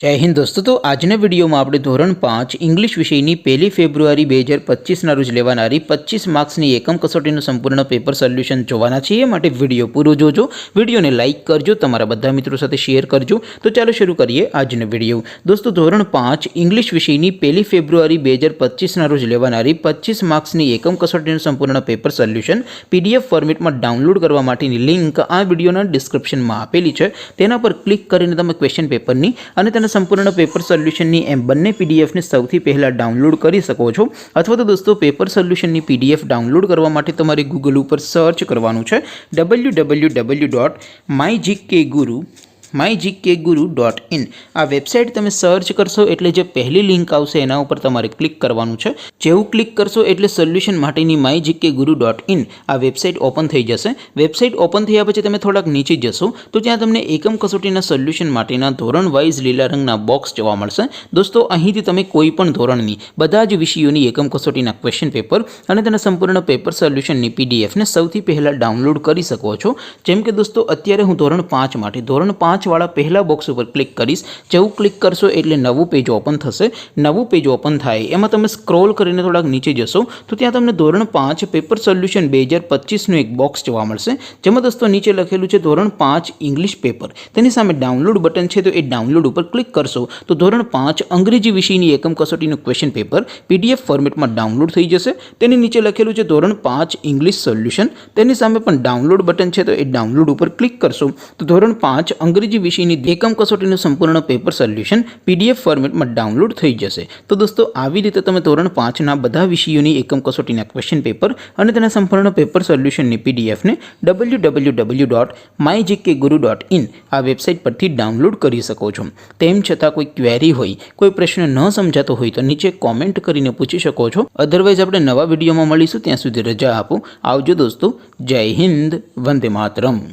जय हिंद दोस्तों। तो આજના વિડીયોમાં આપણે ધોરણ 5 ઇંગ્લિશ વિષયની 1 ફેબ્રુઆરી 2025ના રોજ લેવાનારી 25 માર્ક્સની એકમ કસોટીનું સંપૂર્ણ પેપર સોલ્યુશન જોવાના છીએ। માટે વિડીયો પૂરો જોજો, વિડીયોને લાઇક કરજો, તમારા બધા મિત્રો સાથે શેર કરજો। તો ચાલો શરૂ કરીએ આજનો વિડીયો। દોસ્તો ધોરણ 5 ઇંગ્લિશ વિષયની 1 ફેબ્રુઆરી 2025ના રોજ લેવાનારી 25 માર્ક્સની એકમ કસોટીનું સંપૂર્ણ પેપર સોલ્યુશન પીડીએફ ફોર્મેટમાં ડાઉનલોડ કરવા માટેની લિંક આ વિડીયોના ડિસ્ક્રિપ્શનમાં આપેલી છે। તેના પર ક્લિક કરીને તમે ક્વેશ્ચન પેપરની અને તેના संपूर्ण पेपर सोल्यूशन बने पीडीएफ ने सौथी पहला डाउनलॉड कर सको छो। अथवा तो दोस्तों पेपर सोल्यूशन पीडीएफ डाउनलॉड करवा माटे तमारे गूगल पर सर्च करवानुं छे www.mygkguru.in। आ वेबसाइट तमे सर्च करशो एटले जे पहली लिंक आवशे एना उपर तमारे क्लिक करवानुं छे। जेवुं क्लिक करशो एटले सोल्यूशन माटेनी mygkguru.in आ वेबसाइट ओपन थई जशे। वेबसाइट ओपन थया पछी तमे थोड़ाक नीचे जशो तो त्यां तमने एकम कसोटीना सोल्यूशन माटेना धोरण वाइज लीला रंगना बॉक्स जोवा मळशे। दोस्तों અહીંથી તમે કોઈ પણ ધોરણની બધા જ વિષયોની એકમ કસોટીના ક્વેશ્ચન પેપર અને તેના સંપૂર્ણ પેપર સોલ્યુશનની પીડીએફ ને સૌથી પહેલા ડાઉનલોડ કરી શકો છો। જેમ કે દોસ્તો અત્યારે હું ધોરણ 5 માટે ધોરણ 5 वाला पहला बॉक्स पर क्लिक करीश। जेवुं क्लिक करशो एटले नवुं पेज ओपन थशे। नवुं पेज ओपन थाय एमां तमे स्क्रॉल करीने थोड़ाक नीचे जशो तो त्यां तमने धोरण 5 पेपर सोल्यूशन 2025 नुं एक बॉक्स जोवा मळशे। जेमां दोस्तों नीचे लखेलुं छे धोरण 5 इंग्लिश पेपर। तेनी सामे डाउनलॉड बटन छे तो ए डाउनलॉड पर क्लिक करशो तो धोरण 5 अंग्रेजी विषयनी एकम कसोटीनुं क्वेश्चन पेपर पीडीएफ फॉर्मेटमां डाउनलॉड थई जशे। तेनी नीचे लखेलुं छे धोरण 5 इंग्लिश सोल्यूशन। तेनी सामे पण डाउनलॉड बटन छे तो ए डाउनलॉड पर क्लिक करशो तो धोरण 5 अंग्रेजी विषयनी एकम कसोटीनुं संपूर्ण पेपर सोल्यूशन पीडीएफ फॉर्मेट में डाउनलॉड थई जशे। तो दोस्तों આવી રીતે તમે ધોરણ 5 ના બધા વિષયોની એકમ કસોટીના ક્વેશ્ચન પેપર અને તેના સંપૂર્ણ પેપર સોલ્યુશનની પીડીએફ ને www.mygkguru.in આ વેબસાઇટ પરથી ડાઉનલોડ કરી શકો છો। તેમ છતાં કોઈ ક્વેરી હોય, કોઈ પ્રશ્ન ન સમજાતો હોય તો નીચે કોમેન્ટ કરીને પૂછી શકો છો। અધરવાઇઝ આપણે નવા વિડીયોમાં મળીશું, ત્યાં સુધી રજા આપો। આવજો દોસ્તો। જય હિન્દ, વંદે માતરમ।